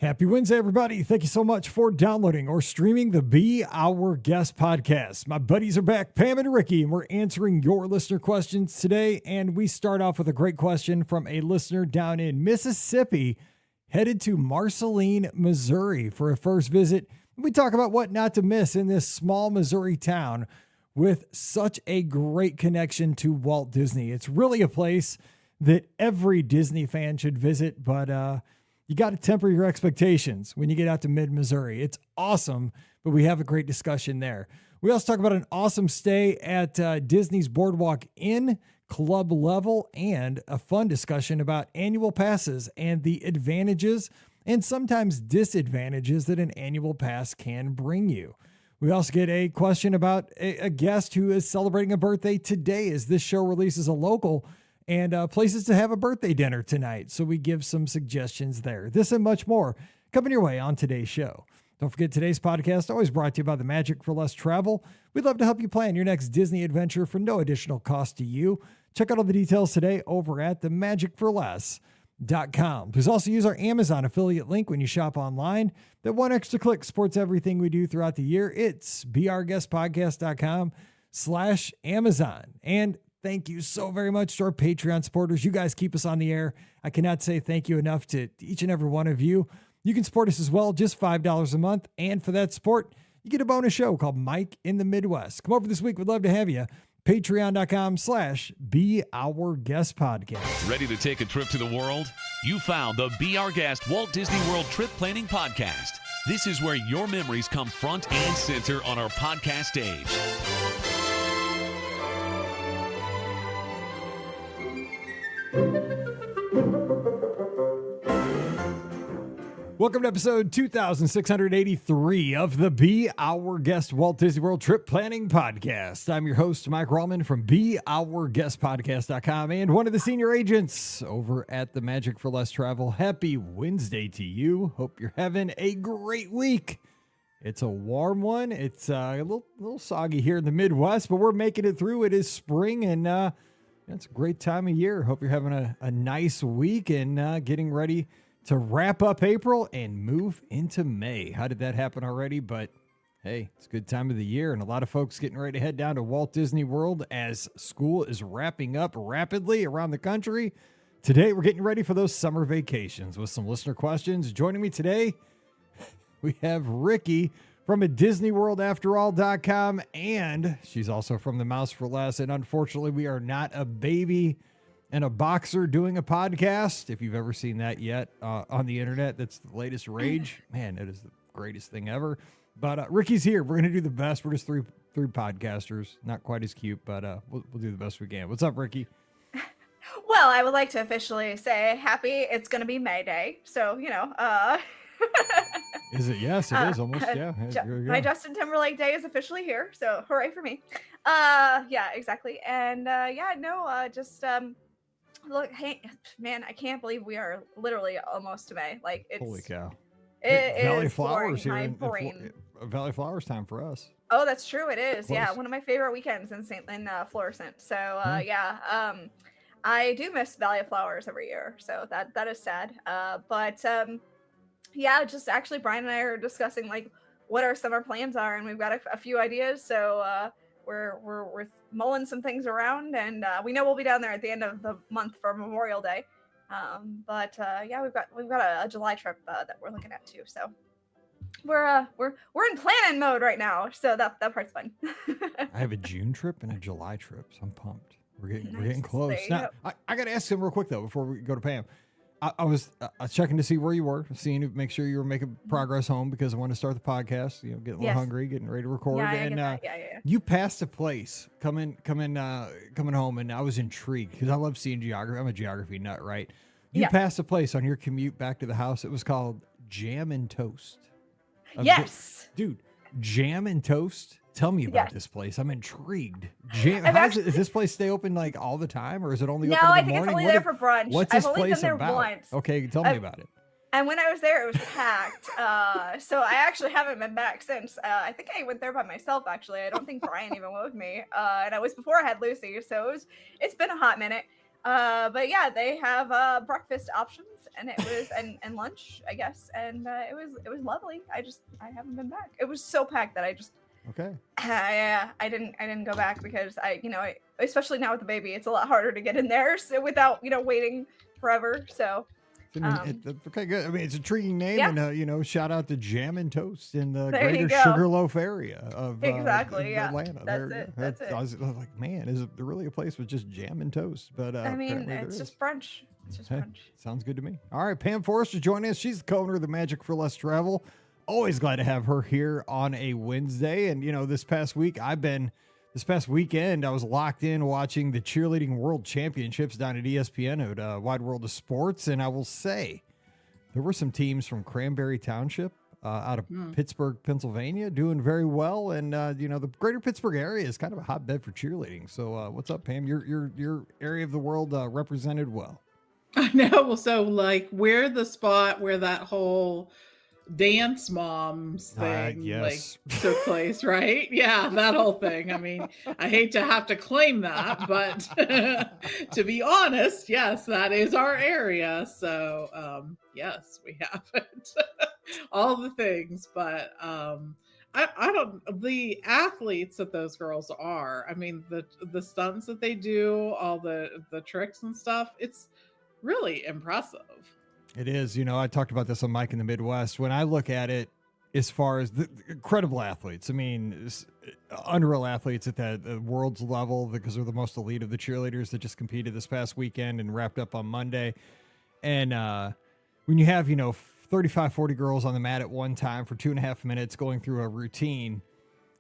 Happy Wednesday, everybody. Thank you so much for downloading or streaming the Be Our Guest podcast. My buddies are back, Pam and Ricky, and we're answering your listener questions today. And we start off with a great question from a listener down in Mississippi, headed to Marceline, Missouri for a first visit. We talk about what not to miss in this small Missouri town with such a great connection to Walt Disney. It's really a place that every Disney fan should visit, but you got to temper your expectations when you get out to mid-Missouri. It's awesome, but we have a great discussion there. We also talk about an awesome stay at Disney's Boardwalk Inn, club level, and a fun discussion about annual passes and the advantages and sometimes disadvantages that an annual pass can bring you. We also get a question about a guest who is celebrating a birthday today as this show releases a local and places to have a birthday dinner tonight. So we give some suggestions there. This and much more coming your way on today's show. Don't forget today's podcast, always brought to you by the Magic for Less Travel. We'd love to help you plan your next Disney adventure for no additional cost to you. Check out all the details today over at themagicforless.com. Please also use our Amazon affiliate link when you shop online. That one extra click supports everything we do throughout the year. It's beourguestpodcast.com/Amazon. And thank you so very much to our Patreon supporters. You guys keep us on the air. I cannot say thank you enough to each and every one of you. You can support us as well, just $5 a month. And for that support, you get a bonus show called Mike in the Midwest. Come over this week. We'd love to have you. Patreon.com/beourguestpodcast. Ready to take a trip to the world? You found the Be Our Guest Walt Disney World Trip Planning Podcast. This is where your memories come front and center on our podcast stage. Welcome to episode 2683 of the Be Our Guest Walt Disney World Trip Planning Podcast. I'm your host, Mike Rallman from beourguestpodcast.com and one of the senior agents over at the Magic for Less Travel. Happy Wednesday to you. Hope you're having a great week. It's a warm one. It's a little soggy here in the Midwest, but we're making it through. It is spring, and it's a great time of year. Hope you're having a nice week and getting ready to wrap up April and move into May. How did that happen already? But hey, it's a good time of the year, and a lot of folks getting ready to head down to Walt Disney World as school is wrapping up rapidly around the country. Today, we're getting ready for those summer vacations with some listener questions. Joining me today, we have Ricky from a DisneyWorldAfterAll.com, and she's also from the Mouse for Less. And unfortunately, we are not a baby and a boxer doing a podcast. If you've ever seen that yet on the internet, that's the latest rage. Man, it is the greatest thing ever. But Ricky's here. We're going to do the best. We're just three podcasters. Not quite as cute, but we'll do the best we can. What's up, Ricky? Well, I would like to officially say happy. It's going to be May Day. So, Is it? Yes, it is almost. Yeah. My Justin Timberlake Day is officially here. So hooray for me. Yeah, exactly. And look, hey, man, I can't believe we are literally almost to May. Like, it's holy cow! It Valley is Flowers here. my brain. Valley Flowers time for us. Oh, that's true. It is. Close. Yeah, one of my favorite weekends in Florissant. So I do miss Valley of Flowers every year. So that is sad. Just actually, Brian and I are discussing like what our summer plans are, and we've got a few ideas. So we're mulling some things around, and we know we'll be down there at the end of the month for Memorial Day. We've got a July trip that we're looking at too. So we're in planning mode right now. So that part's fun. I have a June trip and a July trip, so I'm pumped. We're getting close. There you Now, I got to ask him real quick though before we go to Pam. I was checking to see where you were, make sure you were making progress home because I want to start the podcast. Getting a little hungry, getting ready to record. Yeah, You passed a place coming home, and I was intrigued because I love seeing geography. I'm a geography nut, right? You passed a place on your commute back to the house. It was called Jam and Toast. Yes, dude, Jam and Toast. Tell me about this place. I'm intrigued. Does this place stay open like all the time, or is it only open in the morning? No, I think it's only there for brunch. What's this I've only place been there about? once. Okay, tell me about it. And when I was there, it was packed. So I actually haven't been back since. I think I went there by myself, actually. I don't think Brian even went with me. And I was before I had Lucy. So it's been a hot minute. But yeah, they have breakfast options, and it was and lunch, I guess, and it was lovely. I haven't been back. It was so packed that I just Okay. I didn't go back because especially now with the baby, it's a lot harder to get in there so without waiting forever. So Okay, good. I mean, it's a intriguing name, yeah. and shout out to Jam and Toast in the There you greater go. Sugarloaf area of Exactly, yeah. Atlanta. That's it. I was like, man, is there really a place with just jam and toast? But I mean, apparently there it's is. just brunch. It's just Hey, brunch. sounds good to me. All right, Pam Forrester joining us. She's the co-owner of the Magic for Less Travel. Always glad to have her here on a Wednesday. And this past weekend, I was locked in watching the cheerleading world championships down at ESPN at Wide World of Sports. And I will say there were some teams from Cranberry Township out of Pittsburgh, Pennsylvania, doing very well. And, the greater Pittsburgh area is kind of a hotbed for cheerleading. So what's up, Pam? Your area of the world represented well. I know. Well, so like we're the spot where that whole dance moms thing yes. like took place, right? Yeah, that whole thing. I mean, I hate to have to claim that, but to be honest, yes, that is our area. So yes, we have it. All the things, but I don't, the athletes that those girls are, I mean, the stunts that they do, all the tricks and stuff, it's really impressive. It is. I talked about this on Mike in the Midwest. When I look at it, as far as the incredible athletes, I mean, unreal athletes at the world's level, because they're the most elite of the cheerleaders that just competed this past weekend and wrapped up on Monday. And when you have, 35, 40 girls on the mat at one time for 2.5 minutes going through a routine,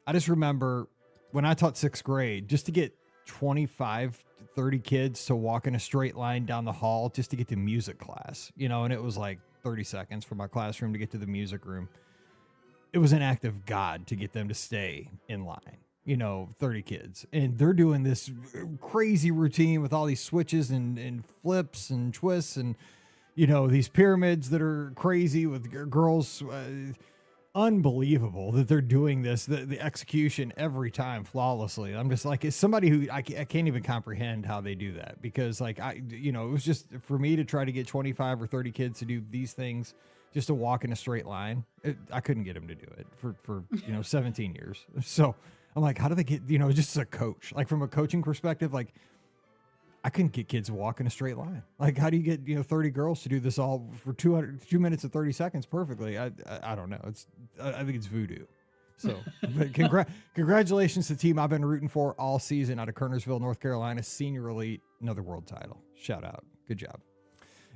I just remember when I taught sixth grade, just to get 25 30 kids to walk in a straight line down the hall just to get to music class, and it was like 30 seconds from my classroom to get to the music room. It was an act of God to get them to stay in line, 30 kids. And they're doing this crazy routine with all these switches and flips and twists and, these pyramids that are crazy with girls. Unbelievable that they're doing this, the execution every time flawlessly. I'm just like, it's somebody who I can't even comprehend how they do that, because like it was just for me to try to get 25 or 30 kids to do these things just to walk in a straight line. I couldn't get them to do it for 17 years. So I'm like, how do they get, just as a coach, like from a coaching perspective, like I couldn't get kids to walk in a straight line. Like, how do you get 30 girls to do this all for 2 minutes and 30 seconds perfectly? I don't know. I think it's voodoo. So, but congratulations to the team I've been rooting for all season out of Kernersville, North Carolina, senior elite, another world title. Shout out, good job.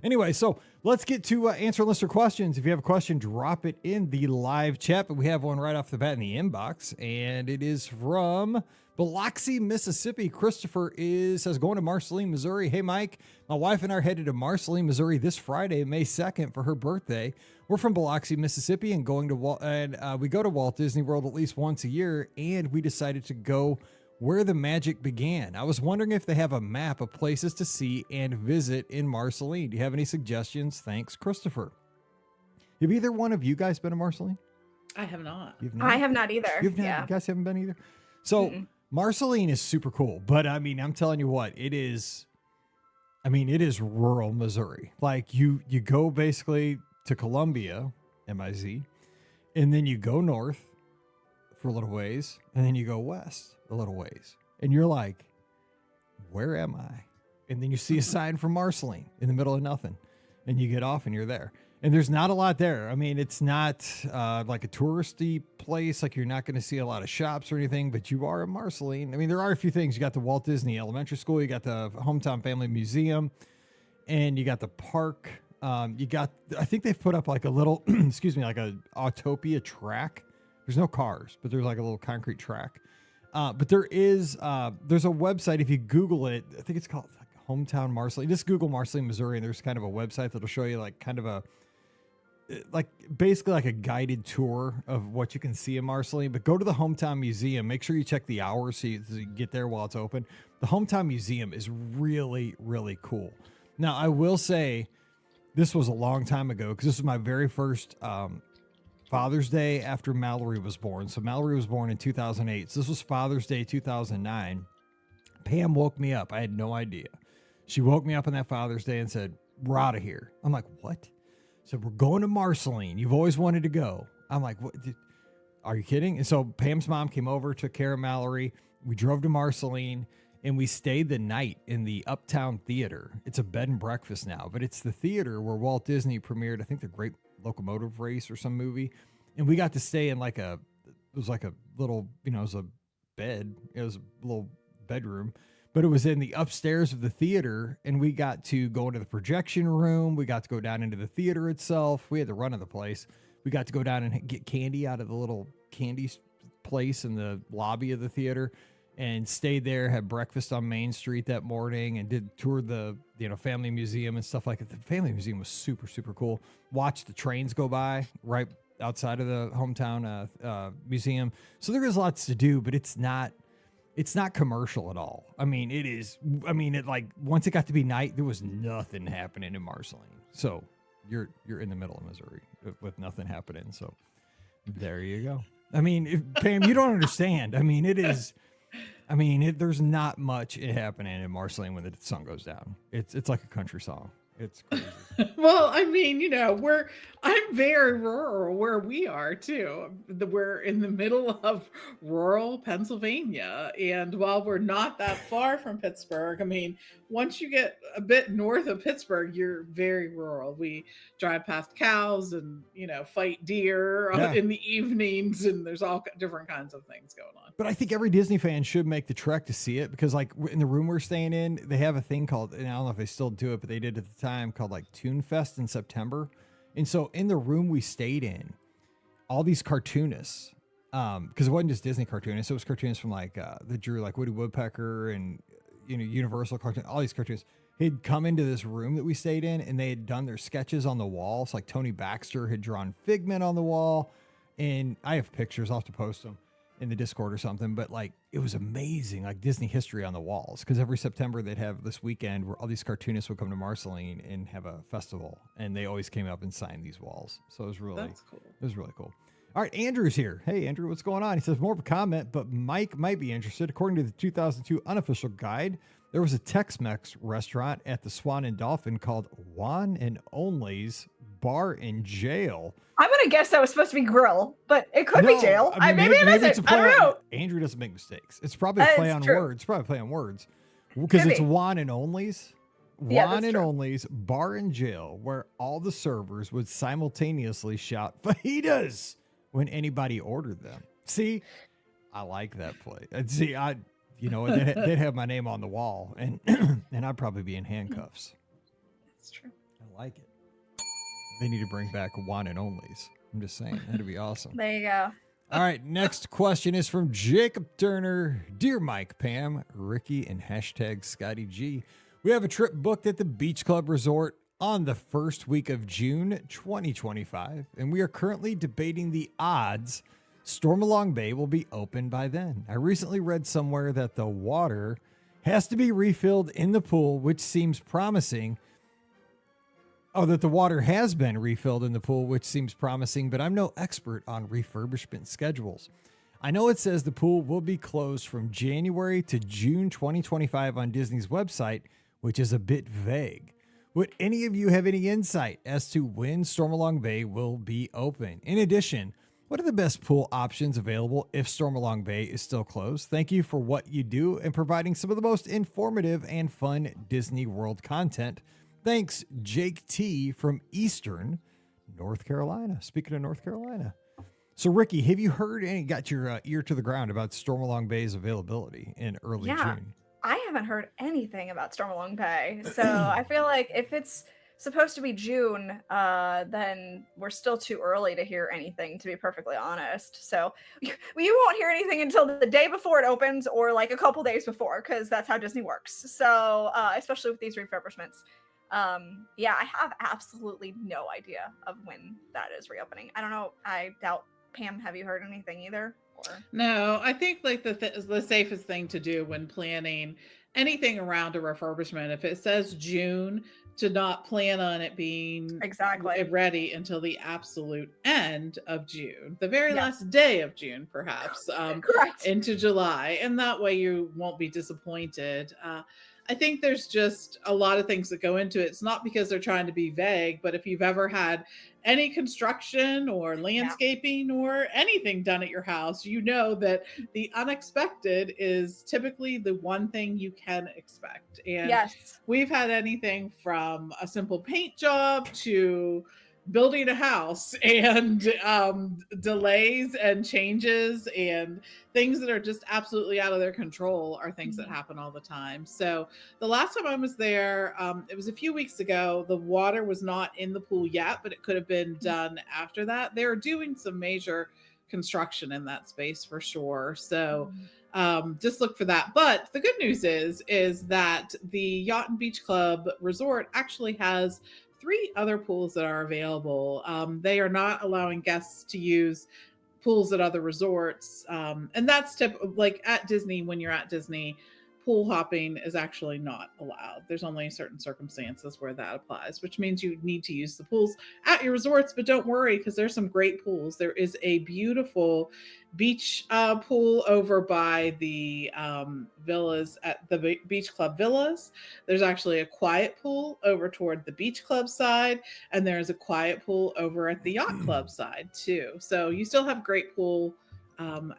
Anyway, so let's get to answer listener questions. If you have a question, drop it in the live chat. But we have one right off the bat in the inbox, and it is from Biloxi, Mississippi. Christopher says, going to Marceline, Missouri. Hey, Mike, my wife and I are headed to Marceline, Missouri this Friday, May 2nd for her birthday. We're from Biloxi, Mississippi, and we go to Walt Disney World at least once a year, and we decided to go where the magic began. I was wondering if they have a map of places to see and visit in Marceline. Do you have any suggestions? Thanks, Christopher. Have either one of you guys been to Marceline? I have not. I have not either. You guys haven't been either? So Marceline is super cool, but I mean, I'm telling you what, it is rural Missouri. Like you go basically to Columbia, MIZ, and then you go north for a little ways, and then you go west a little ways. And you're like, where am I? And then you see a sign from Marceline in the middle of nothing, and you get off and you're there. And there's not a lot there. I mean, it's not like a touristy place. Like you're not going to see a lot of shops or anything, but you are in Marceline. I mean, there are a few things. You got the Walt Disney Elementary School. You got the Hometown Family Museum, and you got the park. I think they've put up like a little, like a Autopia track. There's no cars, but there's like a little concrete track. But there's a website. If you Google it, I think it's called like Hometown Marceline. Just Google Marceline, Missouri, and there's kind of a website that'll show you like kind of basically like a guided tour of what you can see in Marceline. But go to the Hometown Museum. Make sure you check the hours so you get there while it's open. The Hometown Museum is really, really cool. Now, I will say this was a long time ago because this was my very first Father's Day after Mallory was born. So Mallory was born in 2008. So this was Father's Day 2009. Pam woke me up. I had no idea. She woke me up on that Father's Day and said, we're out of here. I'm like, what? So we're going to Marceline. You've always wanted to go. I'm like, what? Are you kidding? And so Pam's mom came over, took care of Mallory. We drove to Marceline and we stayed the night in the Uptown Theater. It's a bed and breakfast now, but it's the theater where Walt Disney premiered, I think, The Great Locomotive Race or some movie. And we got to stay in it was like a little, it was a bed. It was a little bedroom, but it was in the upstairs of the theater. And we got to go into the projection room. We got to go down into the theater itself. We had the run of the place. We got to go down and get candy out of the little candy place in the lobby of the theater and stayed there, had breakfast on Main Street that morning and did tour the, family museum and stuff like that. The family museum was super, super cool. Watched the trains go by right outside of the hometown museum. So there is lots to do, but it's not commercial at all. I mean, it is. I mean, once it got to be night, there was nothing happening in Marceline. So you're in the middle of Missouri with nothing happening. So there you go. I mean, Pam, you don't understand. I mean, it is. I mean, there's not much happening in Marceline when the sun goes down. It's like a country song. It's crazy. Well, I mean, I'm very rural where we are too. We're in the middle of rural Pennsylvania. And while we're not that far from Pittsburgh, I mean, once you get a bit north of Pittsburgh, you're very rural. We drive past cows and, fight deer in the evenings. And there's all different kinds of things going on. But I think every Disney fan should make the trek to see it because in the room we're staying in, they have a thing called, and I don't know if they still do it, but they did at the time, called Toon Fest in September. And so in the room we stayed in, all these cartoonists, because it wasn't just Disney cartoonists, it was cartoonists from that drew Woody Woodpecker and Universal cartoon, all these cartoonists had come into this room that we stayed in and they had done their sketches on the walls. Like Tony Baxter had drawn Figment on the wall, and I have pictures, I'll have to post them in the Discord or something, but it was amazing, Disney history on the walls, because every September they'd have this weekend where all these cartoonists would come to Marceline and have a festival, and they always came up and signed these walls. So it was That's cool. It was really cool. All right, Andrew's here. Hey, Andrew, what's going on? He says, more of a comment, but Mike might be interested. According to the 2002 unofficial guide, there was a Tex-Mex restaurant at the Swan and Dolphin called Juan and Only's Bar and Jail. I'm going to guess that was supposed to be grill, but it could be jail. Maybe it isn't. I don't know. Andrew doesn't make mistakes. It's probably a play on words. It's probably a play on words. Because it's Juan and Only's. Juan and Only's Bar and Jail, where all the servers would simultaneously shout fajitas when anybody ordered them. See, I like that play. And see, they'd have my name on the wall, and and I'd probably be in handcuffs. That's true. I like it. They need to bring back Juan and Only's. I'm just saying. That'd be awesome. There you go. All right. Next question is from Jacob Turner. Dear Mike, Pam, Ricky, and hashtag Scotty G. We have a trip booked at the Beach Club Resort on the first week of June 2025, and we are currently debating the odds Stormalong Bay will be open by then. I recently read somewhere that the water has to be refilled in the pool, which seems promising. Oh, that the water has been refilled in the pool, which seems promising, but I'm no expert on refurbishment schedules. I know it says the pool will be closed from January to June 2025 on Disney's website, which is a bit vague. Would any of you have any insight as to when Stormalong Bay will be open? In addition, what are the best pool options available if Stormalong Bay is still closed? Thank you for what you do and providing some of the most informative and fun Disney World content. Thanks, Jake T. from Eastern North Carolina. Speaking of North Carolina. So, Ricky, have you heard and got your ear to the ground about Stormalong Bay's availability in early June? I haven't heard anything about Stormalong Bay. So I feel like if it's supposed to be June, then we're still too early to hear anything, to be perfectly honest. So you won't hear anything until the day before it opens or a couple days before, because that's how Disney works. So especially with these refurbishments. I have absolutely no idea of when that is reopening. I don't know. I doubt. Pam, have you heard anything either? Or no, I think the safest thing to do when planning anything around a refurbishment, if it says June, to not plan on it being ready until the absolute end of June, the very last day of June, perhaps, into July. And that way you won't be disappointed. I think there's just a lot of things that go into it. It's not because they're trying to be vague, but if you've ever had any construction or landscaping or anything done at your house, you know that the unexpected is typically the one thing you can expect. And Yes. we've had anything from a simple paint job to building a house, and delays and changes and things that are just absolutely out of their control are things that happen all the time. So the last time I was there, it was a few weeks ago. The water was not in the pool yet, but it could have been done after that. They're doing some major construction in that space for sure. So just look for that. But the good news is that the Yacht and Beach Club Resort actually has 3 other pools that are available. They are not allowing guests to use pools at other resorts. And that's like at Disney, when you're at Disney, pool hopping is actually not allowed. There's only certain circumstances where that applies, which means you need to use the pools at your resorts. But don't worry, because there's some great pools. There is a beautiful beach pool over by the villas at the Beach Club Villas. There's actually a quiet pool over toward the Beach Club side, and there's a quiet pool over at the Yacht Club side too. So you still have great pool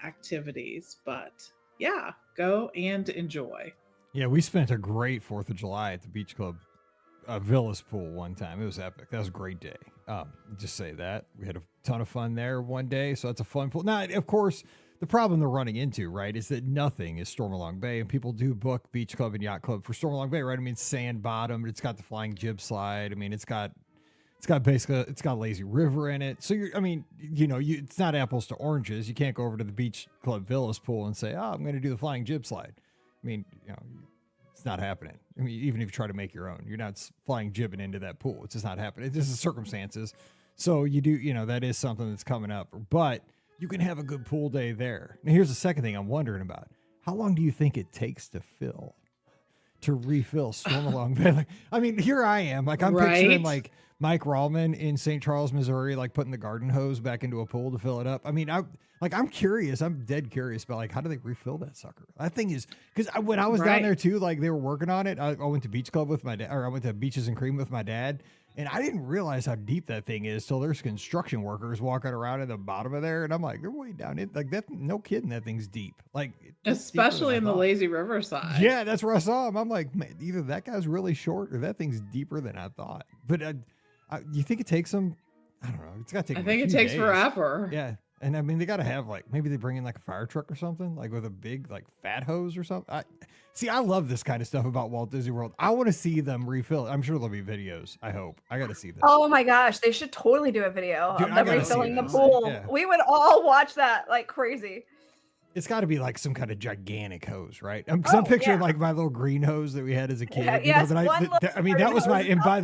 activities, but yeah, go and enjoy. Yeah, we spent a great 4th of July at the Beach Club Villas pool one time. It was epic. That was a great day. Just say that. We had a ton of fun there one day, so that's a fun pool. Now, of course, the problem they're running into, right, is that nothing is Stormalong Bay, and people do book Beach Club and Yacht Club for Stormalong Bay, right? I mean, it's sand bottomed. It's got the flying jib slide. I mean, it's got lazy river in it. So it's not apples to oranges. You can't go over to the Beach Club Villas pool and say, "Oh, I'm going to do the flying jib slide." I mean, it's not happening. I mean, even if you try to make your own, you're not flying jibbing into that pool. It's just not happening. This is circumstances. So you do, that is something that's coming up, but you can have a good pool day there. Now, here's the second thing I'm wondering about. How long do you think it takes to refill Stormalong Bay? Like, I mean, here I am, like I'm picturing like Mike Rallman in St. Charles, Missouri, like putting the garden hose back into a pool to fill it up. I mean, I'm curious. I'm dead curious about like, how do they refill that sucker? That thing is, because when I was down there too, like they were working on it. I went to Beach Club with my dad, or I went to Beaches and Cream with my dad. And I didn't realize how deep that thing is till there's construction workers walking around at the bottom of there. And I'm like, they're way down in like that. No kidding. That thing's deep. Like, especially in the lazy river side. Yeah. That's where I saw him. I'm like, man, either that guy's really short or that thing's deeper than I thought. But you think it takes them? I don't know. It's got to take. I think it takes forever. Yeah. And I mean, they got to have like, maybe they bring in like a fire truck or something, like with a big like fat hose or something. I love this kind of stuff about Walt Disney World. I want to see them refill. I'm sure there'll be videos. I hope. I got to see this. Oh my gosh, they should totally do a video of them refilling the pool. Yeah. We would all watch that like crazy. It's got to be like some kind of gigantic hose, right? Because I'm picturing like my little green hose that we had as a kid. Yes, that was my. And by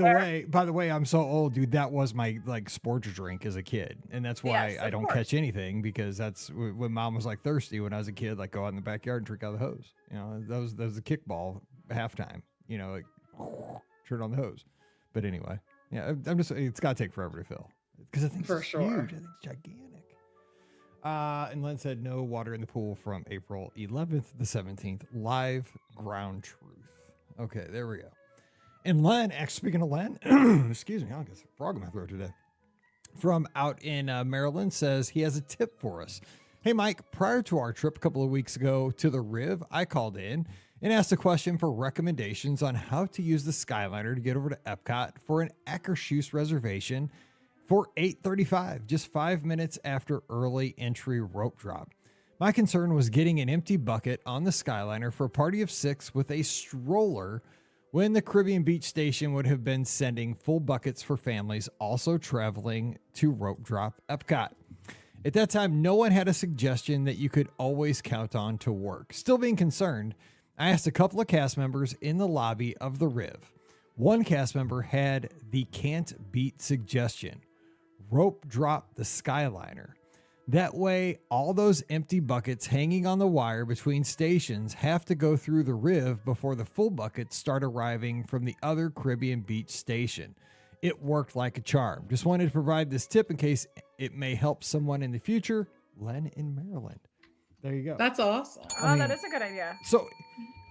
the way, I'm so old, dude. That was my like sports drink as a kid, and that's why I don't catch anything, because that's when Mom was like thirsty when I was a kid. Like go out in the backyard and drink out of the hose. That was the kickball halftime. Like turn on the hose. But anyway, yeah, it's got to take forever to fill because I think for sure. Huge. I think it's gigantic. And Len said no water in the pool from April 11th to the 17th. Live ground truth. Okay, there we go. And Len, speaking of Len, excuse me, I get a frog in my throat today. From out in Maryland, says he has a tip for us. Hey, Mike, prior to our trip a couple of weeks ago to the Riv, I called in and asked a question for recommendations on how to use the Skyliner to get over to Epcot for an Eckershoes reservation for $8:35, just 5 minutes after early entry rope drop. My concern was getting an empty bucket on the Skyliner for a party of 6 with a stroller when the Caribbean Beach Station would have been sending full buckets for families also traveling to rope drop Epcot. At that time, no one had a suggestion that you could always count on to work. Still being concerned, I asked a couple of cast members in the lobby of the Riv. One cast member had the can't beat suggestion: rope drop the Skyliner. That way, all those empty buckets hanging on the wire between stations have to go through the Riv before the full buckets start arriving from the other Caribbean Beach station. It worked like a charm. Just wanted to provide this tip in case it may help someone in the future. Len in Maryland. There you go. That's awesome. Oh, that is a good idea. So,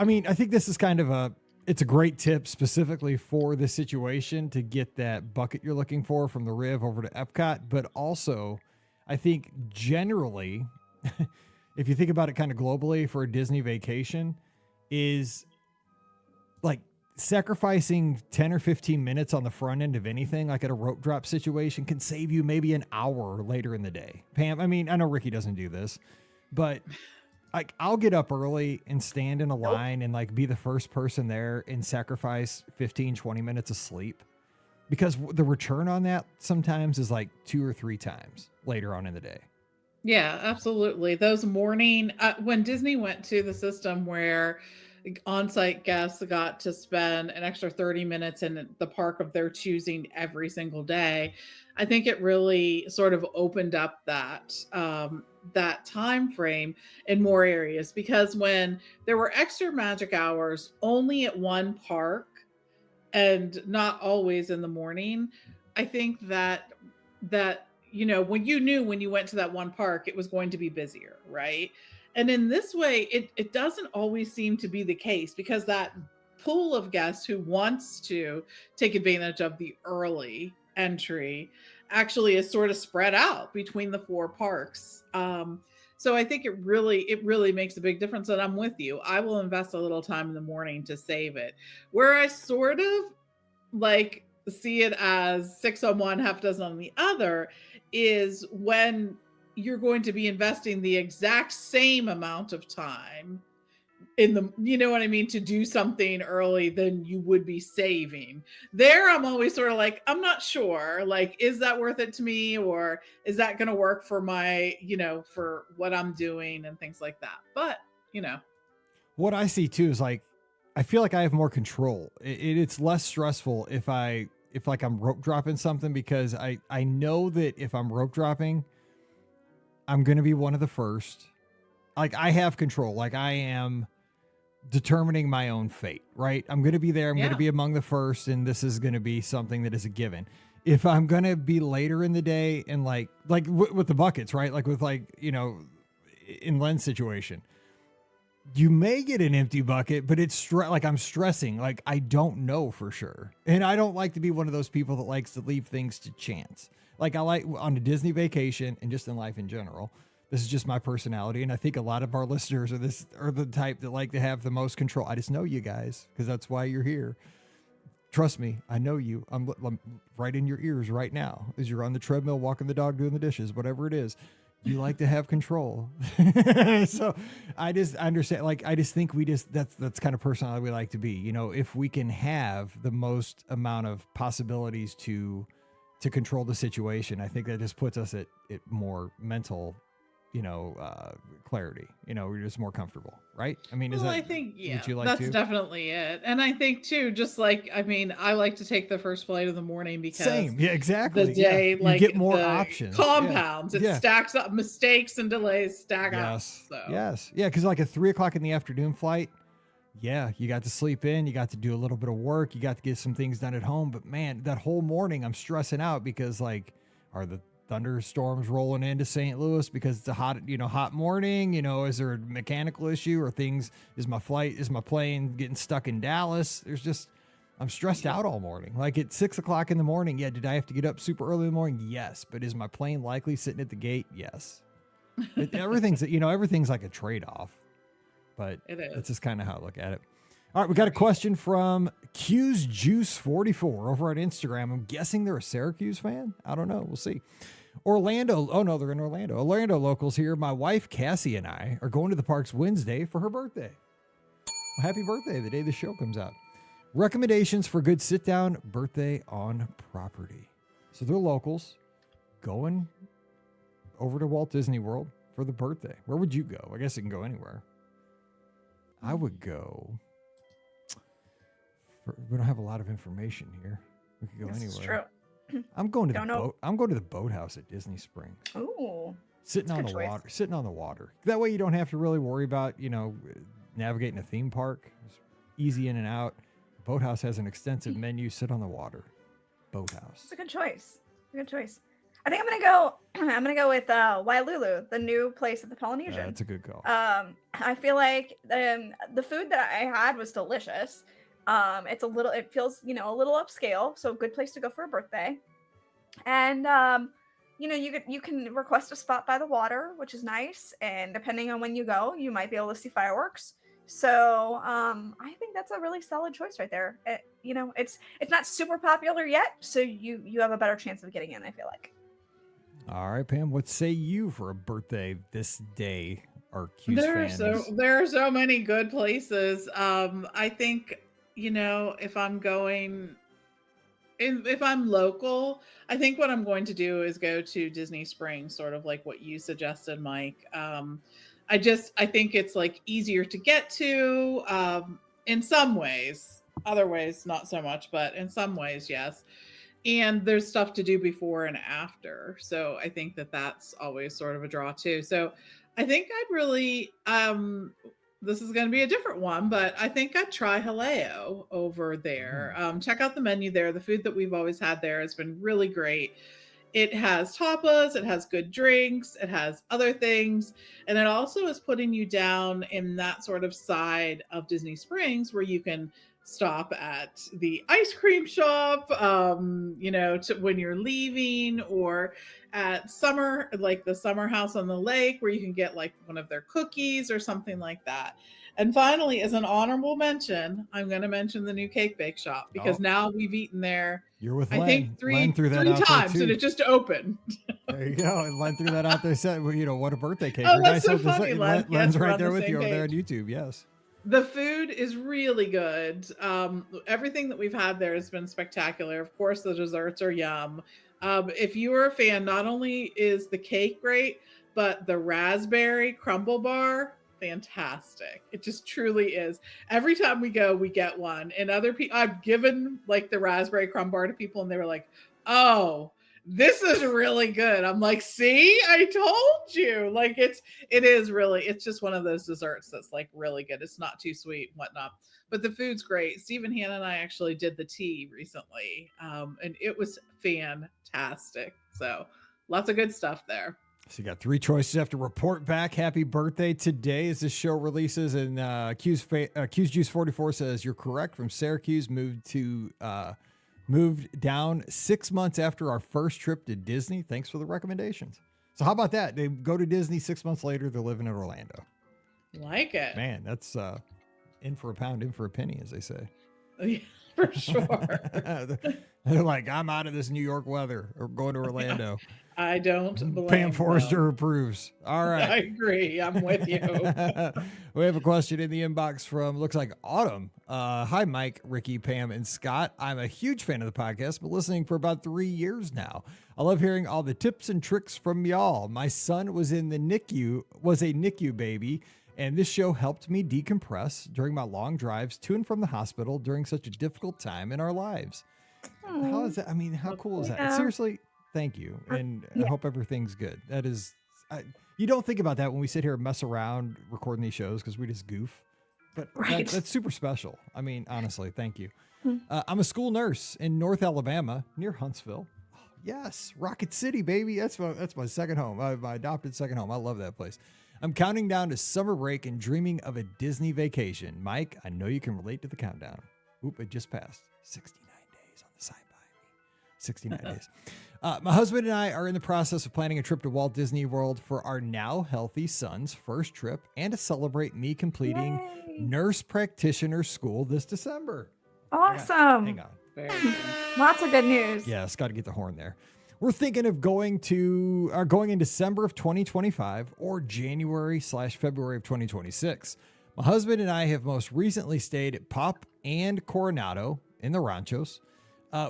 I mean, I think this is kind of it's a great tip specifically for this situation to get that bucket you're looking for from the Riv over to Epcot. But also, I think generally, if you think about it kind of globally for a Disney vacation, is like sacrificing 10 or 15 minutes on the front end of anything, like at a rope drop situation, can save you maybe an hour later in the day. Pam, I mean, I know Ricky doesn't do this, but like I'll get up early and stand in a line and like be the first person there and sacrifice 15, 20 minutes of sleep, because the return on that sometimes is like 2 or 3 times later on in the day. Yeah, absolutely. Those morning, when Disney went to the system where on-site guests got to spend an extra 30 minutes in the park of their choosing every single day, I think it really sort of opened up that time frame in more areas, because when there were extra magic hours only at one park and not always in the morning, I think that when you went to that one park, it was going to be busier, right? And in this way, it doesn't always seem to be the case, because that pool of guests who wants to take advantage of the early entry actually is sort of spread out between the 4 parks. So I think it really makes a big difference. And I'm with you. I will invest a little time in the morning to save it. Where I sort of like see it as 6 on one, half dozen on the other is when you're going to be investing the exact same amount of time in the, you know what I mean, to do something early than you would be saving. There, I'm always sort of like, I'm not sure, like, is that worth it to me? Or is that going to work for my, for what I'm doing and things like that? But, What I see too is like, I feel like I have more control. It's less stressful if I'm rope dropping something, because I know that if I'm rope dropping, I'm going to be one of the first. Like I have control. Like I am determining my own fate, right? I'm going to be there. I'm going to be among the first, and this is going to be something that is a given. If I'm going to be later in the day and like with the buckets, right? Like with in Len's situation, you may get an empty bucket, but it's like I'm stressing. Like I don't know for sure. And I don't like to be one of those people that likes to leave things to chance. Like I like on a Disney vacation and just in life in general, this is just my personality. And I think a lot of our listeners are the type that like to have the most control. I just know you guys because that's why you're here. Trust me, I know you. I'm right in your ears right now as you're on the treadmill, walking the dog, doing the dishes, whatever it is. You like to have control. So I understand. Like, I just think that's kind of personality we like to be. If we can have the most amount of possibilities to control the situation, I think that just puts us at more mental, clarity. We're just more comfortable, right? I mean, I think, what you like that's too? definitely it. And I think too, just like, I mean, I like to take the first flight of the morning because Same. Yeah, exactly. the day, You like get more the options. compounds, it Yeah. stacks up, mistakes and delays stack up. So. Yes. Yeah. Cause like a 3:00 in the afternoon flight, yeah, you got to sleep in, you got to do a little bit of work, you got to get some things done at home. But man, that whole morning I'm stressing out because like, are the thunderstorms rolling into St. Louis because it's a hot morning? Is there a mechanical issue or things? Is my plane getting stuck in Dallas? I'm stressed out all morning. Like at 6:00 in the morning. Yeah. Did I have to get up super early in the morning? Yes. But is my plane likely sitting at the gate? Yes. Everything's like a trade-off. But it is. That's just kind of how I look at it. All right, we got a question from Q's Juice 44 over on Instagram. I'm guessing they're a Syracuse fan. I don't know. We'll see. Orlando. Oh no, they're in Orlando. Orlando locals here. My wife Cassie and I are going to the parks Wednesday for her birthday. Well, happy birthday! The day the show comes out. Recommendations for good sit-down birthday on property. So they're locals going over to Walt Disney World for the birthday. Where would you go? I guess it can go anywhere. I would go. We don't have a lot of information here. We could go anywhere. True. I'm going to the boat. I'm going to the boathouse at Disney Springs. Ooh. Sitting on the water. Sitting on the water. That way you don't have to really worry about, navigating a theme park. It's easy in and out. The boathouse has an extensive menu. Sit on the water. Boathouse. It's a good choice. I think I'm gonna go with Wailulu, the new place at the Polynesian. That's a good call. I feel like the food that I had was delicious, It feels, a little upscale, so a good place to go for a birthday. And you can request a spot by the water, which is nice. And depending on when you go, you might be able to see fireworks. So I think that's a really solid choice right there. It's not super popular yet, so you have a better chance of getting in, I feel like. All right, Pam, what say you for a birthday this day? Our Q's fans. There are so many good places. I think, if I'm going, if I'm local, I think what I'm going to do is go to Disney Springs, sort of like what you suggested, Mike. I think it's like easier to get to in some ways. Other ways, not so much, but in some ways, yes. And there's stuff to do before and after. So I think that's always sort of a draw too. So I think I'd really, this is going to be a different one, but I think I'd try Haleo over there. Check out the menu there. The food that we've always had there has been really great. It has tapas, it has good drinks, it has other things. And it also is putting you down in that sort of side of Disney Springs where you can stop at the ice cream shop, when you're leaving, or at the summer house on the lake where you can get like one of their cookies or something like that. And finally, as an honorable mention, I'm going to mention the new cake bake shop because now we've eaten there. You're with Len. I think three times, and it just opened. There you go. And Len threw that out there. Said, what a birthday cake. Oh, that's so funny, Len. Len's right there with you over there on YouTube. Yes. The food is really good. Everything that we've had there has been spectacular. Of course, the desserts are yum. If you are a fan, not only is the cake great, but the raspberry crumble bar, fantastic. It just truly is. Every time we go, we get one. And other people, I've given like the raspberry crumble bar to people, and they were like, "Oh, this is really good." I'm like, "See, I told you." Like it is really, it's just one of those desserts that's like really good. It's not too sweet and whatnot, but the food's great. Stephen, Hannah, and I actually did the tea recently, and it was fantastic. So lots of good stuff there. So you got 3 choices. You have to report back. Happy birthday today as this show releases. And Q's Juice 44 says you're correct. From Syracuse, moved down 6 months after our first trip to Disney. Thanks for the recommendations. So how about that? They go to Disney 6 months later. They're living in Orlando. Like it. Man, that's in for a pound, in for a penny, as they say. Yeah, for sure. They're like, I'm out of this New York weather. Or going to Orlando. I don't blame Pam Forrester approves. All right. I agree. I'm with you. We have a question in the inbox from, looks like Autumn. Hi, Mike, Ricky, Pam, and Scott. I'm a huge fan of the podcast, but listening for about 3 years now. I love hearing all the tips and tricks from y'all. My son was in the NICU, was a NICU baby, and this show helped me decompress during my long drives to and from the hospital during such a difficult time in our lives. How is that? I mean, how cool is that? Seriously, thank you. And I hope everything's good. That is, you don't think about that when we sit here and mess around recording these shows because we just goof. But that's super special. I mean, honestly, thank you. I'm a school nurse in North Alabama near Huntsville. Yes, Rocket City, baby. That's my second home, my adopted second home. I love that place. I'm counting down to summer break and dreaming of a Disney vacation. Mike, I know you can relate to the countdown. Oop, it just passed. 69 days on the side by me. 69 days. My husband and I are in the process of planning a trip to Walt Disney World for our now healthy son's first trip and to celebrate me completing nurse practitioner school this December. Awesome. Hang on. Lots of good news. Yeah, it's got to get the horn there. We're thinking of going in December of 2025 or January/February of 2026. My husband and I have most recently stayed at Pop and Coronado in the Ranchos.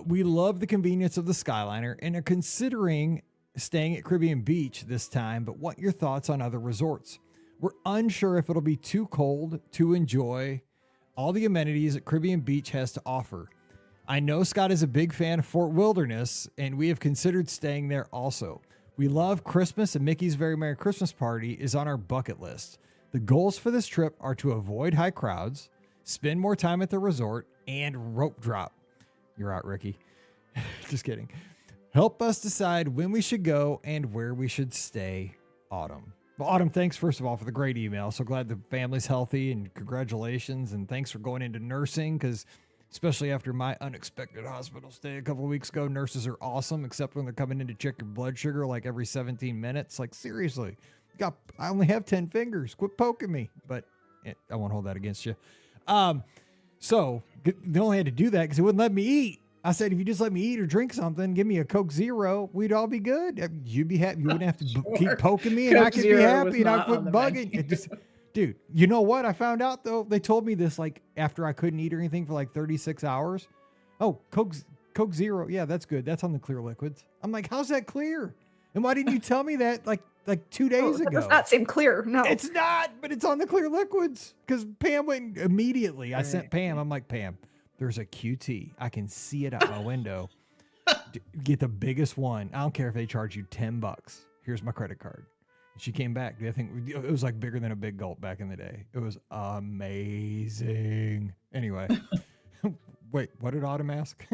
We love the convenience of the Skyliner and are considering staying at Caribbean Beach this time, but what your thoughts on other resorts? We're unsure if it'll be too cold to enjoy all the amenities that Caribbean Beach has to offer. I know Scott is a big fan of Fort Wilderness, and we have considered staying there also. We love Christmas, and Mickey's Very Merry Christmas Party is on our bucket list. The goals for this trip are to avoid high crowds, spend more time at the resort, and rope drop. You're out, Ricky. Just kidding. Help us decide when we should go and where we should stay. Autumn. Well, Autumn, thanks first of all for the great email. So glad the family's healthy and congratulations. And thanks for going into nursing because especially after my unexpected hospital stay a couple of weeks ago, nurses are awesome, except when they're coming in to check your blood sugar like every 17 minutes. Like seriously, I only have 10 fingers. Quit poking me. But I won't hold that against you. So they only had to do that because they wouldn't let me eat. I said, if you just let me eat or drink something, give me a Coke Zero, we'd all be good. You'd be happy. You wouldn't have to keep poking me, and Coke I could be Zero happy, and I was quit not on the bugging. It just, dude, you know what? I found out though. They told me this like after I couldn't eat or anything for like 36 hours. Oh, Coke Zero, yeah, that's good. That's on the clear liquids. I'm like, how's that clear? And why didn't you tell me that like 2 days ago? That does not seem clear. No, It's not, but it's on the clear liquids because Pam went immediately. I sent Pam. I'm like, Pam, there's a QT. I can see it out my window. Get the biggest one. I don't care if they charge you $10. Here's my credit card. She came back. I think it was like bigger than a big gulp back in the day. It was amazing. Anyway. Wait, what did Autumn ask?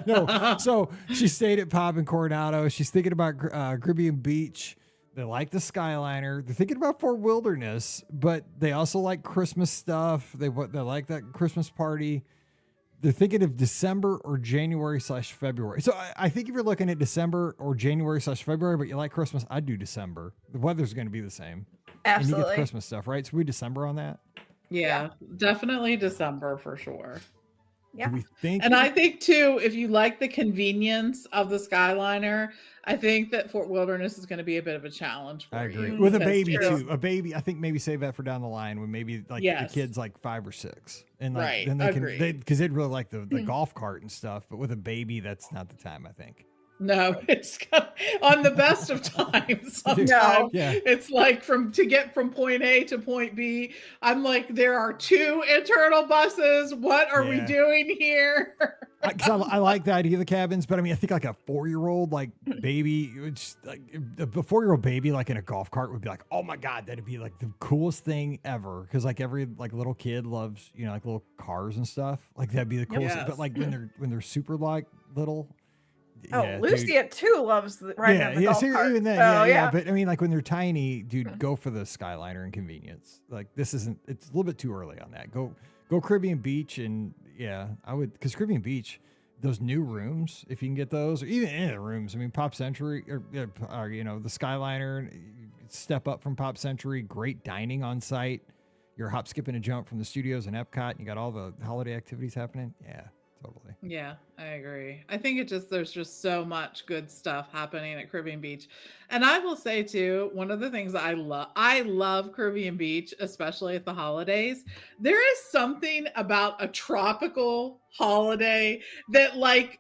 No. So she stayed at Pop in Coronado. She's thinking about Caribbean Beach. They like the Skyliner. They're thinking about Fort Wilderness, but they also like Christmas stuff. They like that Christmas party. They're thinking of December or January/February. So I think if you're looking at December or January/February, but you like Christmas, I'd do December. The weather's going to be the same. absolutely. And you get the Christmas stuff, right? So we December on that. Yeah, definitely December for sure. Yeah. Do we think? And I think too, if you like the convenience of the Skyliner, I think that Fort Wilderness is going to be a bit of a challenge for I agree. you. With a That's baby true. too. A baby, I think maybe save that for down the line when maybe like Yes. the kid's like 5 or 6. And like Right, then they agreed. can because they'd really like the golf cart and stuff, but with a baby, that's not the time, I think. No, it's on the best of times. Sometimes No. Yeah. it's like to get from point A to point B. I'm like, there are 2 internal buses. What are we Yeah. doing here? Because I like the idea of the cabins, but I mean, I think like a 4-year-old like baby, it's like a 4-year-old baby like in a golf cart would be like, oh my god, that'd be like the coolest thing ever. Because like every like little kid loves like little cars and stuff. Like that'd be the coolest. Yes. But like when they're super like little. Oh, yeah, Lucy dude. at 2 loves riding on the golf so cart. even then, So, yeah. But I mean, like when they're tiny, dude, go for the Skyliner and convenience. Like this isn't. It's a little bit too early on that. Go Caribbean Beach, and yeah, I would because Caribbean Beach, those new rooms, if you can get those, or even in the rooms. I mean, Pop Century or the Skyliner, step up from Pop Century. Great dining on site. You're hop, skip, and a jump from the studios in Epcot. And you got all the holiday activities happening. Yeah. Totally. Yeah, I agree. I think there's just so much good stuff happening at Caribbean Beach. And I will say too, one of the things that I love Caribbean Beach, especially at the holidays. There is something about a tropical holiday that like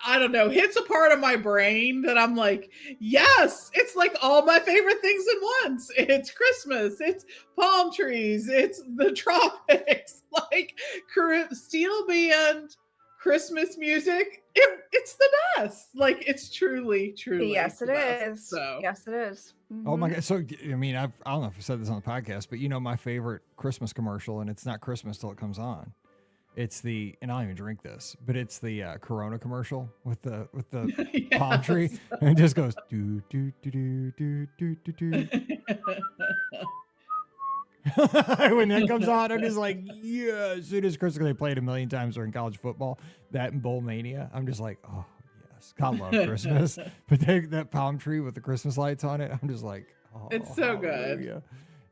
I don't know, hits a part of my brain that I'm like, yes, it's like all my favorite things in once. It's Christmas, it's palm trees, it's the tropics, like steel band, Christmas music. It's the best. Like it's truly Yes, the it best. is. So Yes, it is. Oh my Mhm. god! So I mean, I don't know if I said this on the podcast, but my favorite Christmas commercial, and it's not Christmas till it comes on. It's and I don't even drink this, but it's the Corona commercial with the palm tree, Yes. and it just goes do do do do do do do do. When that comes on, I'm just like, yes, it is Christmas. They played a million times during college football. That and Bowl Mania. I'm just like, oh yes, I love Christmas. But that palm tree with the Christmas lights on it, I'm just like, oh, It's so good. hallelujah.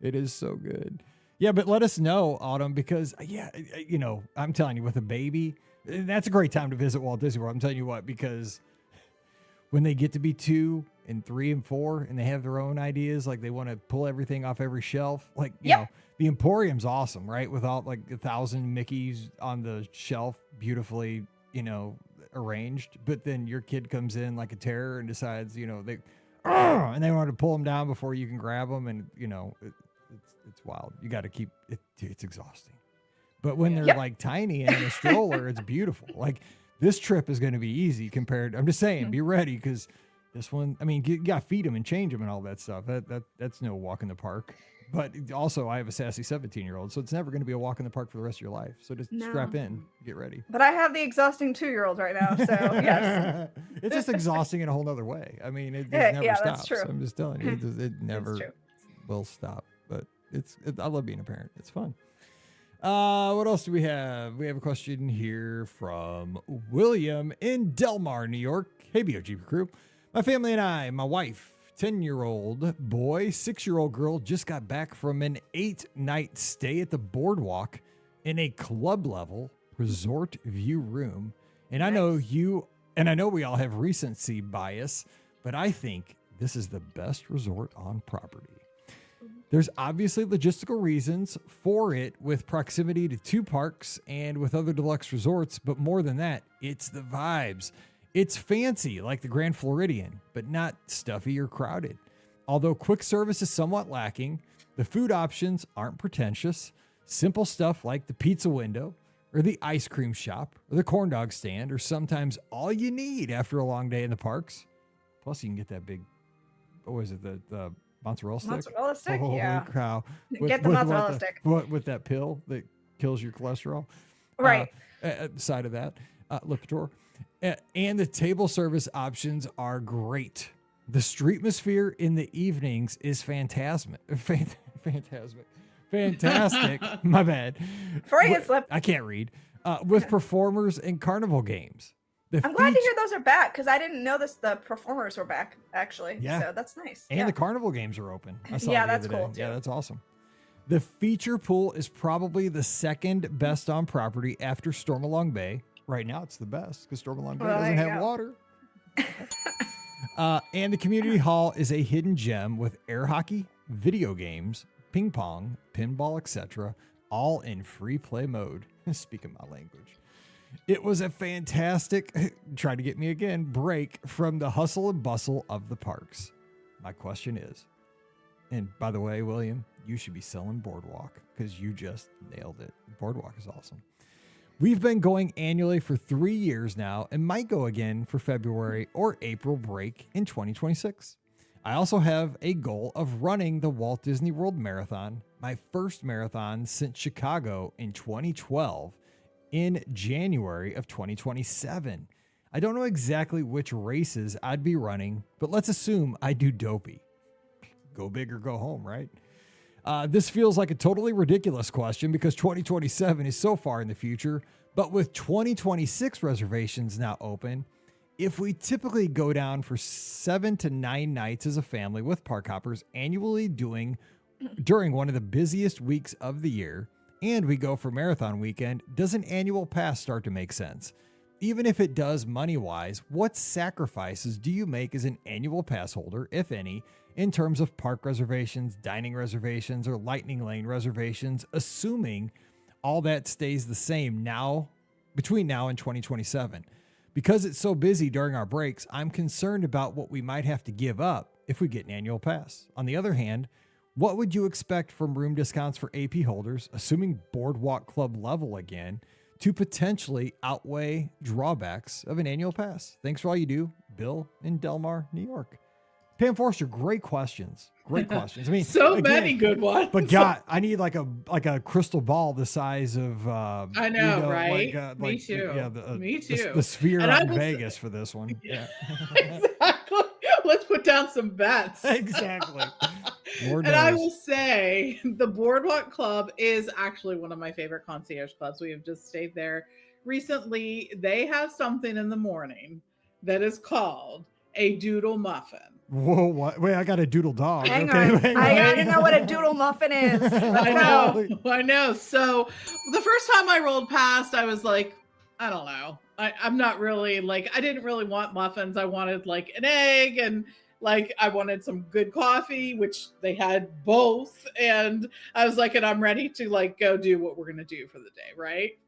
It is so good. Yeah, but let us know, Autumn, because I'm telling you, with a baby, that's a great time to visit Walt Disney World. I'm telling you what, because when they get to be 2 and 3 and 4 and they have their own ideas, like they want to pull everything off every shelf, like the Emporium's awesome, right? With all like 1,000 Mickeys on the shelf, beautifully arranged. But then your kid comes in like a terror and decides and they want to pull them down before you can grab them, and it's wild. You got to keep it. It's exhausting. But when they're like tiny and in a stroller, it's beautiful. Like this trip is going to be easy compared. I'm just saying, be ready, because this one, I mean, you got to feed them and change them and all that stuff. That's no walk in the park. But also, I have a sassy 17-year-old, so it's never going to be a walk in the park for the rest of your life. So just strap in, get ready. But I have the exhausting 2-year-old right now, so yes. It's just exhausting in a whole nother way. I mean, it never stops. That's true. I'm just telling you, it never will stop. But I love being a parent. It's fun. What else do we have? We have a question here from William in Delmar, New York. Hey, BOGP crew. My family and I, my wife, 10-year-old boy, 6-year-old girl just got back from an 8-night stay at the Boardwalk in a club level resort view room. And I know we all have recency bias, but I think this is the best resort on property. There's obviously logistical reasons for it with proximity to 2 parks and with other deluxe resorts, but more than that, it's the vibes. It's fancy like the Grand Floridian, but not stuffy or crowded. Although quick service is somewhat lacking, the food options aren't pretentious. Simple stuff like the pizza window or the ice cream shop or the corn dog stand are sometimes all you need after a long day in the parks. Plus, you can get that big, what was it, the mozzarella stick? Mozzarella stick, Holy cow. Get the mozzarella stick. With that pill that kills your cholesterol. Right. Side of that, Lipitor. And the table service options are great. The streetmosphere in the evenings is fantastic. My bad. Freudian slip. I can't read. With performers and carnival games. I'm glad to hear those are back because I didn't know the performers were back actually. Yeah. So that's nice. And the carnival games are open. I saw yeah, the that's other cool day. too. Yeah, that's awesome. The feature pool is probably the second best on property after Stormalong Bay. Right now, it's the best because Stormalong Bay doesn't have water. And the community hall is a hidden gem with air hockey, video games, ping pong, pinball, etc., all in free play mode. Speaking my language. It was a fantastic, try to get me again, break from the hustle and bustle of the parks. My question is, and by the way, William, you should be selling Boardwalk because you just nailed it. Boardwalk is awesome. We've been going annually for 3 years now and might go again for February or April break in 2026. I also have a goal of running the Walt Disney World Marathon, my first marathon since Chicago in 2012, in January of 2027. I don't know exactly which races I'd be running, but let's assume I do Dopey. Go big or go home, right? This feels like a totally ridiculous question because 2027 is so far in the future, but with 2026 reservations now open, if we typically go down for 7 to 9 nights as a family with park hoppers annually during one of the busiest weeks of the year, and we go for marathon weekend, does an annual pass start to make sense? Even if it does money-wise, what sacrifices do you make as an annual pass holder, if any, in terms of park reservations, dining reservations, or lightning lane reservations, assuming all that stays the same between now and 2027? Because it's so busy during our breaks, I'm concerned about what we might have to give up if we get an annual pass. On the other hand, what would you expect from room discounts for AP holders, assuming Boardwalk Club level again, to potentially outweigh drawbacks of an annual pass? Thanks for all you do, Bill in Delmar, New York. Pam Forster, great questions. Great questions. I mean, so many good ones. But God, I need like a crystal ball the size of I know, right? Me too. Yeah, Me too. The sphere out in Vegas for this one. Yeah. Exactly. Let's put down some bets. Exactly. And I will say the Boardwalk Club is actually one of my favorite concierge clubs. We have just stayed there recently. They have something in the morning that is called a doodle muffin. Whoa, what? Wait, I got a doodle dog. Hang on. I gotta know what a doodle muffin is. I know. So the first time I rolled past, I was like, I don't know. I'm not really I didn't really want muffins. I wanted like an egg and I wanted some good coffee, which they had both. And I was like, and I'm ready to go do what we're going to do for the day. Right.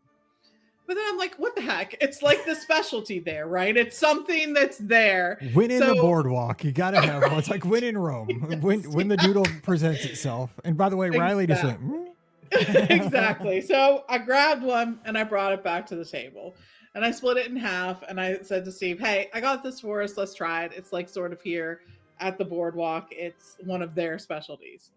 But then I'm like, what the heck? It's like the specialty there, right? It's something that's there. Win in the Boardwalk. You got to have one. It's like win in Rome. When the doodle presents itself. And by the way, Riley just went, Exactly. So I grabbed one and I brought it back to the table. And I split it in half. And I said to Steve, hey, I got this for us. Let's try it. It's sort of here at the Boardwalk. It's one of their specialties.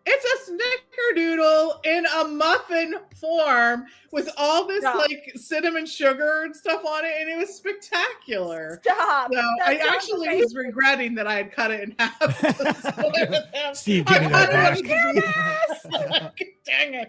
It's a snickerdoodle in a muffin form with all this Stop. like cinnamon sugar and stuff on it, and it was spectacular. Stop. So That I sounds actually amazing. was regretting that I had cut it in half. to split it with them. Steve, give me that I back. wanted to be- Dang it.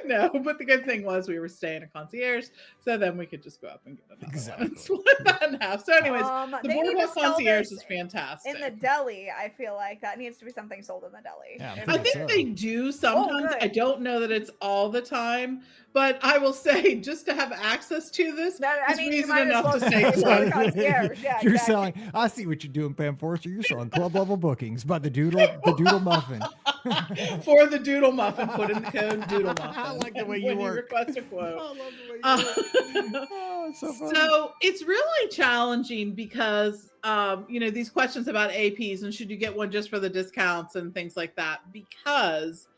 No, but the good thing was we were staying at concierge, so then we could just go up and get another one and split that in half. So, anyways, the They need to Boardwalk sell concierge this is fantastic. in the deli. I feel like that needs to be something sold in the deli. Yeah, I think so. they do sometimes. good. I don't know that it's all the time, but I will say just to have access to this I is mean, you reason might as enough well to just stay pay for the put. concierge. Yeah, You're exactly. selling. I see what you're doing, Pam Forster. You're selling club level bookings by the doodle muffin. For the doodle muffin, put in the code doodle muffin. I like the way you when work. request a quote. I love the way you work. Oh, it's so funny. So it's really challenging because these questions about APs and should you get one just for the discounts and things like that, because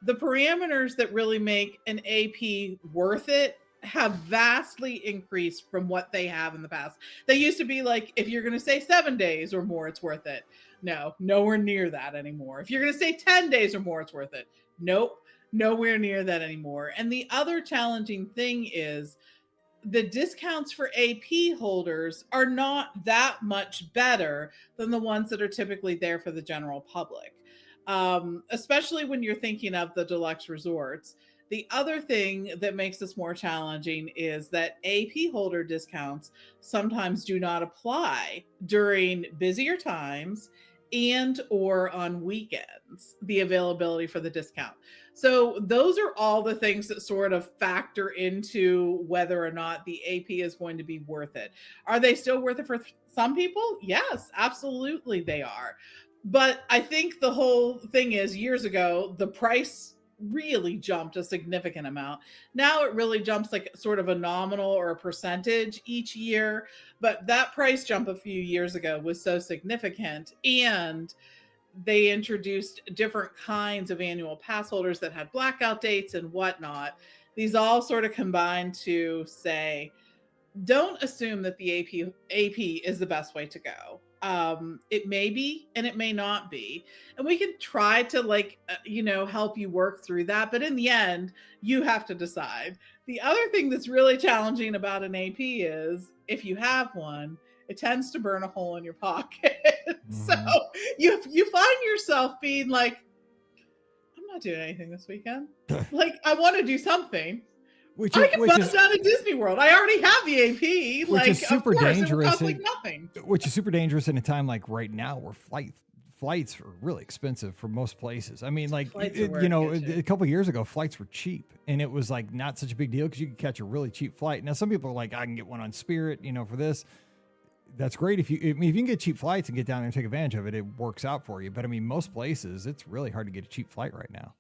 the parameters that really make an AP worth it have vastly increased from what they have in the past. They used to be like, if you're going to say 7 days or more, it's worth it. No, nowhere near that anymore. If you're going to say 10 days or more, it's worth it. Nope, nowhere near that anymore. And the other challenging thing is the discounts for AP holders are not that much better than the ones that are typically there for the general public, especially when you're thinking of the deluxe resorts. The other thing that makes this more challenging is that AP holder discounts sometimes do not apply during busier times and or on weekends, the availability for the discount. So those are all the things that sort of factor into whether or not the AP is going to be worth it. Are they still worth it for some people? Yes, absolutely they are. But I think the whole thing is, years ago, the price really jumped a significant amount. Now it really jumps like sort of a nominal or a percentage each year. But that price jump a few years ago was so significant. And they introduced different kinds of annual pass holders that had blackout dates and whatnot. These all sort of combined to say, don't assume that the AP is the best way to go. It may be, and it may not be. And we can try to help you work through that. But in the end, you have to decide. The other thing that's really challenging about an AP is if you have one, it tends to burn a hole in your pocket. So you find yourself being like, I'm not doing anything this weekend. Like, I want to do something. I can bust out of Disney World. I already have the AP. Which is super dangerous. It would cost like nothing. Which is super dangerous in a time like right now where flights are really expensive for most places. I mean, like, a couple of years ago, flights were cheap and it was like not such a big deal because you could catch a really cheap flight. Now, some people are like, I can get one on Spirit, for this. That's great. If you can get cheap flights and get down there and take advantage of it, it works out for you. But I mean, most places, it's really hard to get a cheap flight right now.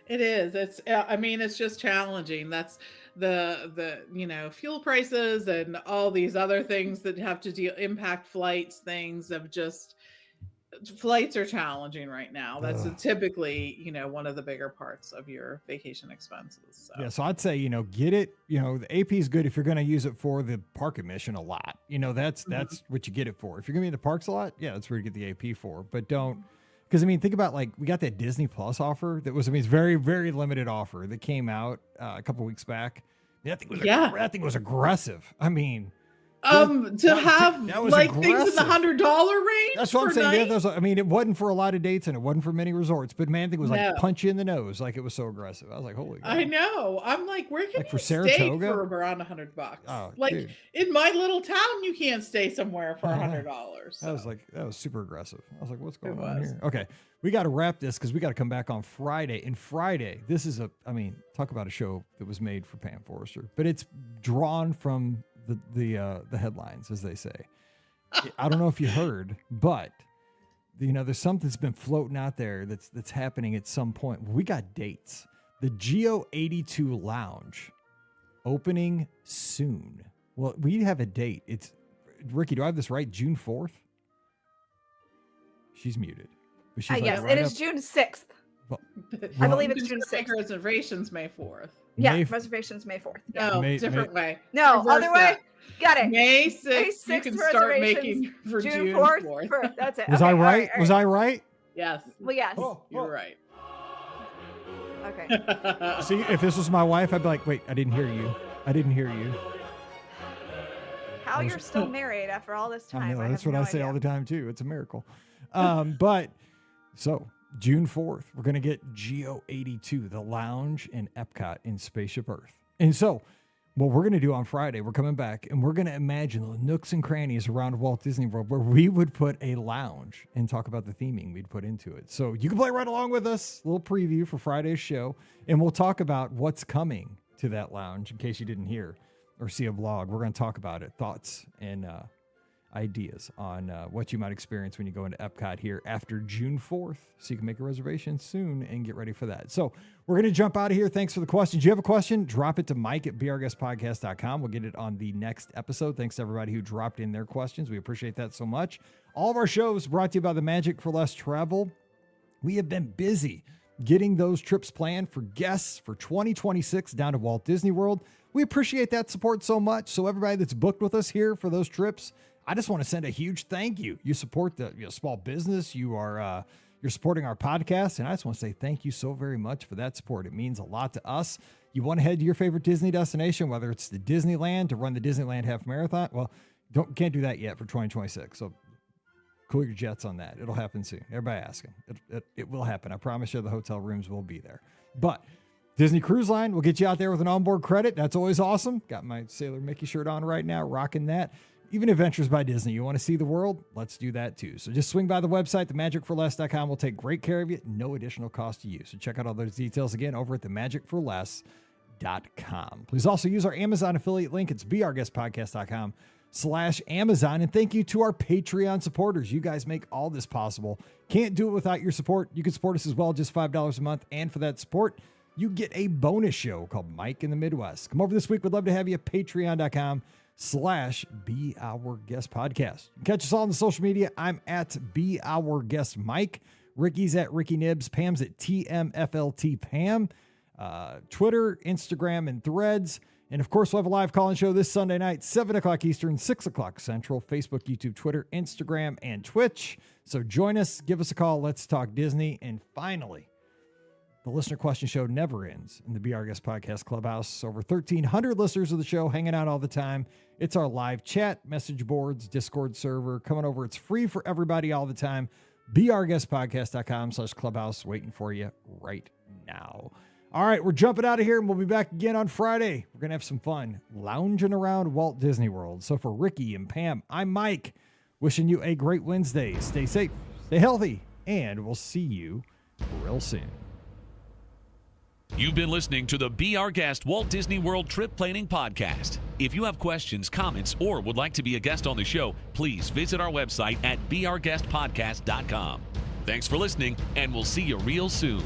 It is. It's just challenging. That's the fuel prices and all these other things that have to impact flights. Flights are challenging right now. That's typically, one of the bigger parts of your vacation expenses. So. Yeah. So I'd say, get it. The AP is good if you're going to use it for the park admission a lot. That's what you get it for. If you're going to be in the parks a lot, yeah, that's where you get the AP for. But don't. Because, think about, we got that Disney Plus offer that was, it's very, very limited offer that came out a couple weeks back. That thing was aggressive. To have things in the $100 range. That's what I'm saying. It wasn't for a lot of dates and it wasn't for many resorts, but man, I think it was punch you in the nose. Like, it was so aggressive. I was like, holy God. I know. I'm like, where can you stay for around $100? Oh, dude. In my little town, you can't stay somewhere for $100. So. That was super aggressive. I was like, what's going on here? Okay. We got to wrap this because we got to come back on Friday. And Friday, this is talk about a show that was made for Pam Forster, but it's drawn from the headlines, as they say. I don't know if you heard, but there's something that's been floating out there that's happening at some point. We got dates. The Geo 82 Lounge opening soon. Well, we have a date. It's Ricky. Do I have this right? June 4th. She's muted. Yes, it is June 6th. I believe it's June 6th. Reservations May 4th. Yeah, reservations May 4th. Yeah. No, different way. No, other way. Got it. May 6th. You can start making for June 4th. That's it. Was I right? Was I right? Yes. Well, yes. You're right. Okay. See, if this was my wife, I'd be like, wait, I didn't hear you. I didn't hear you. How you're still married after all this time? I know, I that's have what no I say idea. all the time, too. It's a miracle. But so June 4th, we're going to get Geo 82, the lounge in Epcot in Spaceship Earth. And so what we're going to do on Friday, we're coming back and we're going to imagine the nooks and crannies around Walt Disney World where we would put a lounge and talk about the theming we'd put into it. So you can play right along with us, a little preview for Friday's show, and we'll talk about what's coming to that lounge in case you didn't hear or see a vlog. We're going to talk about it, thoughts and ideas on what you might experience when you go into Epcot here after June 4th. So you can make a reservation soon and get ready for that. So we're going to jump out of here. Thanks for the questions. You have a question? Drop it to Mike at beourguestpodcast.com. We'll get it on the next episode. Thanks to everybody who dropped in their questions. We appreciate that so much. All of our shows brought to you by the Magic for Less Travel. We have been busy getting those trips planned for guests for 2026 down to Walt Disney World. We appreciate that support so much. So everybody that's booked with us here for those trips, I just want to send a huge thank you. You support the small business. You're supporting our podcast, and I just want to say thank you so very much for that support. It means a lot to us. You want to head to your favorite Disney destination, whether it's the Disneyland to run the Disneyland Half Marathon. Well, can't do that yet for 2026. So cool your jets on that. It'll happen soon. Everybody asking. It will happen. I promise you the hotel rooms will be there. But Disney Cruise Line will get you out there with an onboard credit. That's always awesome. Got my Sailor Mickey shirt on right now, rocking that. Even Adventures by Disney. You want to see the world? Let's do that too. So just swing by the website, themagicforless.com. We'll take great care of you. No additional cost to you. So check out all those details again over at themagicforless.com. Please also use our Amazon affiliate link. It's beourguestpodcast.com/Amazon. And thank you to our Patreon supporters. You guys make all this possible. Can't do it without your support. You can support us as well, just $5 a month. And for that support, you get a bonus show called Mike in the Midwest. Come over this week. We'd love to have you at patreon.com/Be Our Guest Podcast. Catch us all on the social media. I'm at Be Our Guest Mike. Ricky's at Ricky Nibs. Pam's at TMFLT Pam. Twitter, Instagram, and Threads. And of course, we'll have a live call-in show this Sunday night, 7 o'clock Eastern, 6 o'clock Central, Facebook, YouTube, Twitter, Instagram, and Twitch. So join us, give us a call. Let's talk Disney. And finally, the listener question show never ends in the Be Our Guest Podcast Clubhouse. Over 1,300 listeners of the show hanging out all the time. It's our live chat, message boards, Discord server. Coming over. It's free for everybody all the time. beourguestpodcast.com/clubhouse waiting for you right now. All right, we're jumping out of here and we'll be back again on Friday. We're going to have some fun lounging around Walt Disney World. So for Ricky and Pam, I'm Mike. Wishing you a great Wednesday. Stay safe, stay healthy, and we'll see you real soon. You've been listening to the Be Our Guest Walt Disney World Trip Planning Podcast. If you have questions, comments, or would like to be a guest on the show, please visit our website at beourguestpodcast.com. Thanks for listening, and we'll see you real soon.